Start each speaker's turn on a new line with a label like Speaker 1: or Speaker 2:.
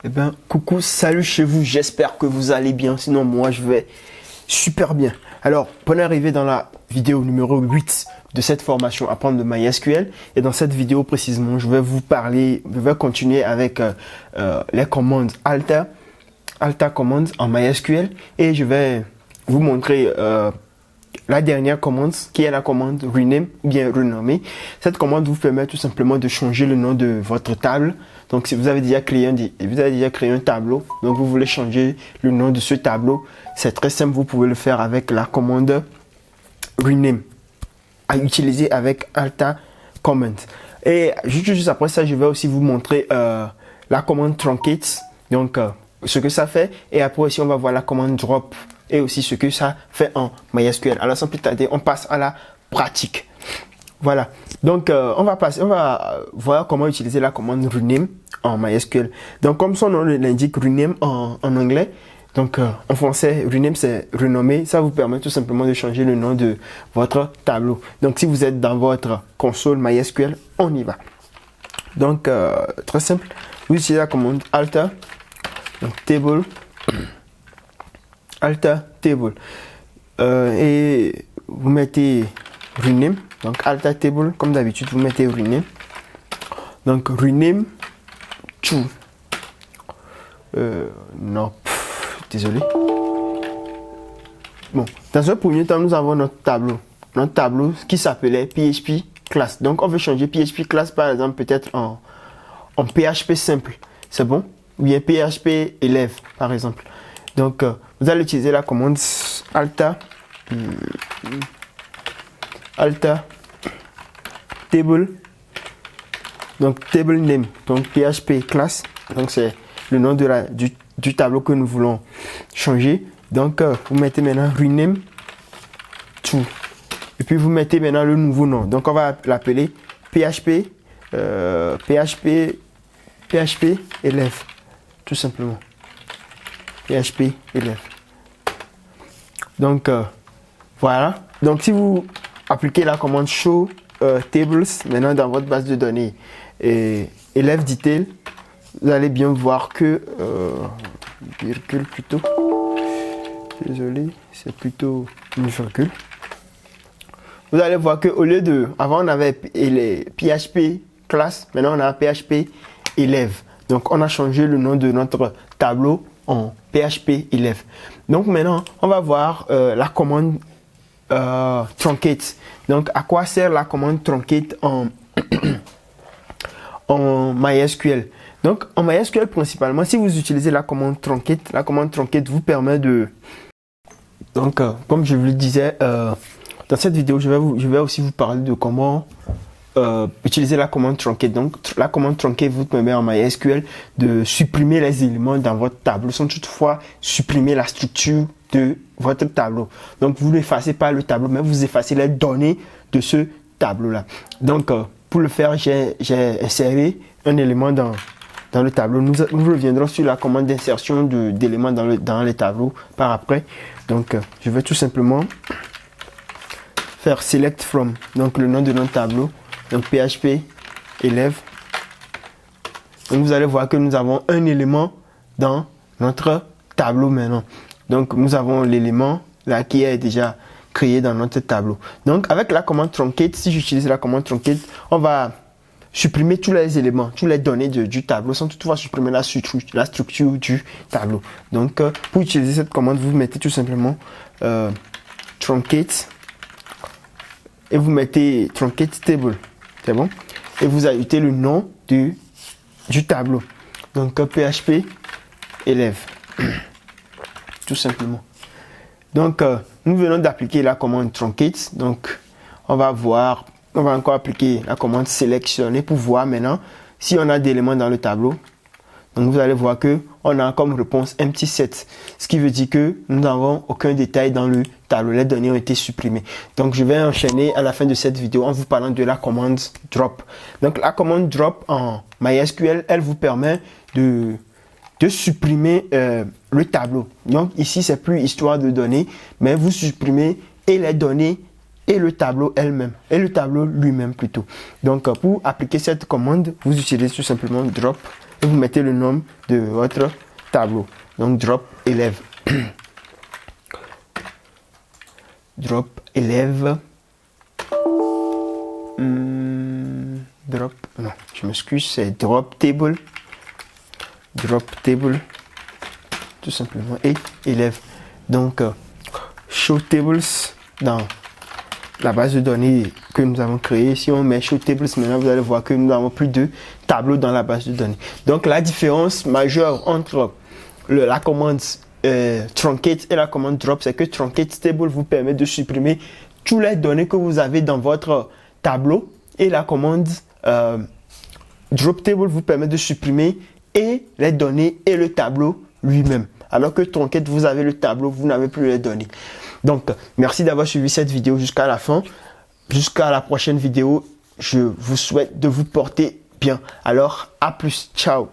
Speaker 1: Eh ben, coucou, salut chez vous, j'espère que vous allez bien, sinon moi je vais super bien. Alors, bonne arrivée dans la vidéo numéro 8 de cette formation Apprendre le MySQL. Et dans cette vidéo précisément, je vais vous parler, je vais continuer avec les commandes Alta commandes en MySQL. Et je vais vous montrer la dernière commande qui est la commande rename ou bien renommer. Cette commande vous permet tout simplement de changer le nom de votre table. Donc si vous avez déjà créé un tableau, donc vous voulez changer le nom de ce tableau, c'est très simple, vous pouvez le faire avec la commande rename à utiliser avec Alta Comment. Et juste après ça, je vais aussi vous montrer la commande truncate, donc ce que ça fait, et après aussi on va voir la commande drop et aussi ce que ça fait en MySQL. Alors sans plus tarder, on passe à la pratique. Voilà, donc on va voir comment utiliser la commande rename en MySQL. Donc comme son nom l'indique, rename en anglais, donc en français rename c'est renommer. Ça vous permet tout simplement de changer le nom de votre tableau. Donc si vous êtes dans votre console MySQL, on y va. Donc très simple, vous utilisez la commande alta, donc table, alta table, et vous mettez rename. Donc alta table, comme d'habitude, vous mettez rename. Donc rename to. Non, désolé. Bon, dans un premier temps, nous avons notre tableau. Notre tableau qui s'appelait PHP class. Donc on veut changer PHP class par exemple peut-être en PHP simple. C'est bon? Ou bien PHP élève par exemple. Donc vous allez utiliser la commande alta table, donc table name, donc PHP class, donc c'est le nom de du tableau que nous voulons changer. Donc vous mettez maintenant rename to, et puis vous mettez maintenant le nouveau nom. Donc on va l'appeler PHP élève, tout simplement PHP élève. Donc voilà. Donc si vous appliquez la commande show tables maintenant dans votre base de données et élève detail, vous allez bien voir que virgule plutôt, désolé, c'est plutôt une virgule. Vous allez voir que au lieu de, avant on avait les PHP class, maintenant on a PHP élève. Donc on a changé le nom de notre tableau en PHP élève. Donc maintenant on va voir la commande truncate. Donc à quoi sert la commande truncate en MySQL? Donc en MySQL principalement, si vous utilisez la commande truncate vous permet de, donc comme je vous le disais dans cette vidéo, je vais aussi vous parler de comment utiliser la commande truncate. Donc la commande truncate vous permet en MySQL de supprimer les éléments dans votre tableau sans toutefois supprimer la structure de votre tableau. Donc vous n'effacez pas le tableau, mais vous effacez les données de ce tableau là. Donc pour le faire, j'ai inséré un élément dans le tableau. Nous reviendrons sur la commande d'insertion d'éléments dans les tableaux par après. Donc je vais tout simplement faire select from, donc le nom de notre tableau, donc PHP élève. Donc vous allez voir que nous avons un élément dans notre tableau maintenant. Donc nous avons l'élément là qui est déjà créé dans notre tableau. Donc avec la commande truncate, si j'utilise la commande truncate, on va supprimer tous les éléments, toutes les données du tableau sans toutefois supprimer la structure du tableau. Donc pour utiliser cette commande, vous mettez tout simplement truncate et vous mettez truncate table, c'est bon, et vous ajoutez le nom du tableau, donc PHP élève, tout simplement. Donc nous venons d'appliquer la commande truncate. Donc on va encore appliquer la commande sélectionner pour voir maintenant si on a des éléments dans le tableau. Donc vous allez voir que on a comme réponse empty set, ce qui veut dire que nous n'avons aucun détail dans le tableau, les données ont été supprimées. Donc je vais enchaîner à la fin de cette vidéo en vous parlant de la commande drop. Donc la commande drop en MySQL, elle vous permet de supprimer le tableau. Donc ici c'est plus histoire de données, mais vous supprimez et les données et le tableau elle-même, lui-même plutôt. Donc pour appliquer cette commande, vous utilisez tout simplement drop et vous mettez le nom de votre tableau. Donc drop élève. Drop élève. Drop, non, je m'excuse, c'est drop table. Drop table. Tout simplement. Et élève. Donc, show tables dans la base de données que nous avons créée. Si on met show tables, maintenant vous allez voir que nous avons plus de tableaux dans la base de données. Donc, la différence majeure entre la commande truncate et la commande drop, c'est que truncate table vous permet de supprimer toutes les données que vous avez dans votre tableau et la commande drop table vous permet de supprimer et les données et le tableau lui-même. Alors que truncate, vous avez le tableau, vous n'avez plus les données. Donc, merci d'avoir suivi cette vidéo jusqu'à la fin. Jusqu'à la prochaine vidéo, je vous souhaite de vous porter bien. Alors, à plus. Ciao.